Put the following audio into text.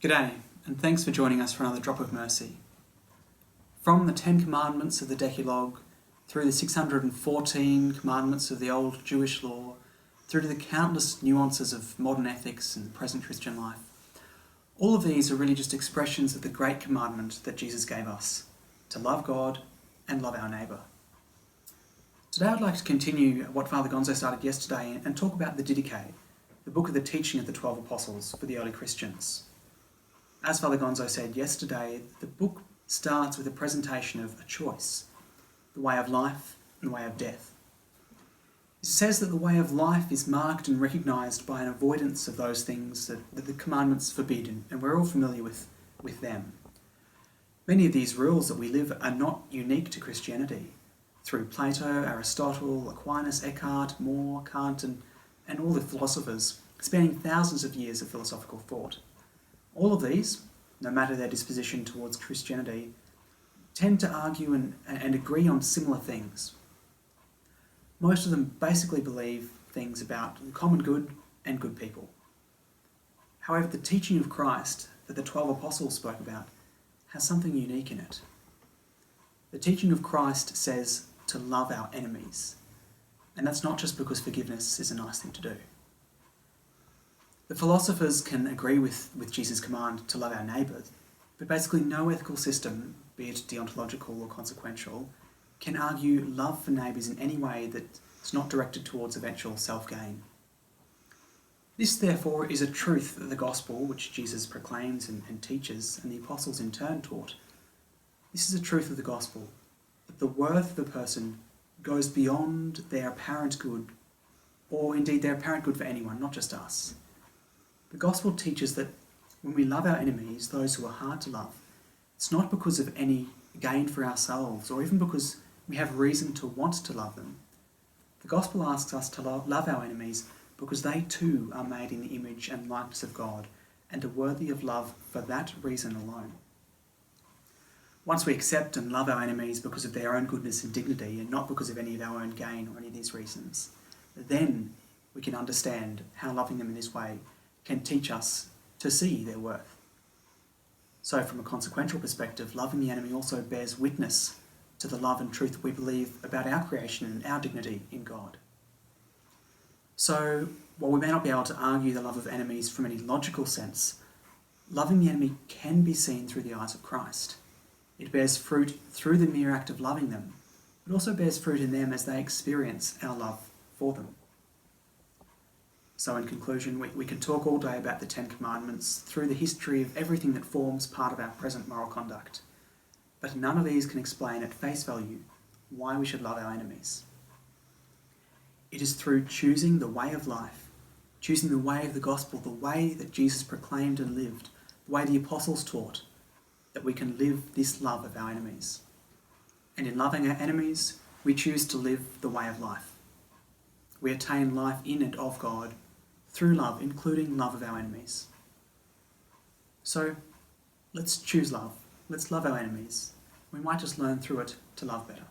G'day, and thanks for joining us for another Drop of Mercy. From the 10 Commandments of the Decalogue, through the 614 commandments of the old Jewish law, through to the countless nuances of modern ethics and the present Christian life, all of these are really just expressions of the great commandment that Jesus gave us, to love God and love our neighbour. Today I'd like to continue what Father Gonzo started yesterday and talk about the Didache, the book of the teaching of the 12 Apostles for the early Christians. As Father Gonzo said yesterday, the book starts with a presentation of a choice, the way of life and the way of death. It says that the way of life is marked and recognised by an avoidance of those things that the commandments forbid, and we're all familiar with them. Many of these rules that we live are not unique to Christianity. Through Plato, Aristotle, Aquinas, Eckhart, More, Kant, and all the philosophers, spanning thousands of years of philosophical thought. All of these, no matter their disposition towards Christianity, tend to argue and agree on similar things. Most of them basically believe things about the common good and good people. However, the teaching of Christ that the 12 Apostles spoke about has something unique in it. The teaching of Christ says to love our enemies, and that's not just because forgiveness is a nice thing to do. The philosophers can agree with Jesus' command to love our neighbours, but basically no ethical system, be it deontological or consequential, can argue love for neighbours in any way that's not directed towards eventual self-gain. This, therefore, is a truth of the gospel which Jesus proclaims and teaches, and the apostles in turn taught. This is a truth of the gospel, that the worth of the person goes beyond their apparent good, or indeed their apparent good for anyone, not just us. The gospel teaches that when we love our enemies, those who are hard to love, it's not because of any gain for ourselves or even because we have reason to want to love them. The gospel asks us to love our enemies because they too are made in the image and likeness of God and are worthy of love for that reason alone. Once we accept and love our enemies because of their own goodness and dignity and not because of any of our own gain or any of these reasons, then we can understand how loving them in this way can teach us to see their worth. So from a consequential perspective, loving the enemy also bears witness to the love and truth we believe about our creation and our dignity in God. So while we may not be able to argue the love of enemies from any logical sense, loving the enemy can be seen through the eyes of Christ. It bears fruit through the mere act of loving them, but also bears fruit in them as they experience our love for them. So in conclusion, we can talk all day about the 10 Commandments through the history of everything that forms part of our present moral conduct. But none of these can explain at face value why we should love our enemies. It is through choosing the way of life, choosing the way of the gospel, the way that Jesus proclaimed and lived, the way the apostles taught, that we can live this love of our enemies. And in loving our enemies, we choose to live the way of life. We attain life in and of God through love, including love of our enemies. So let's choose love. Let's love our enemies. We might just learn through it to love better.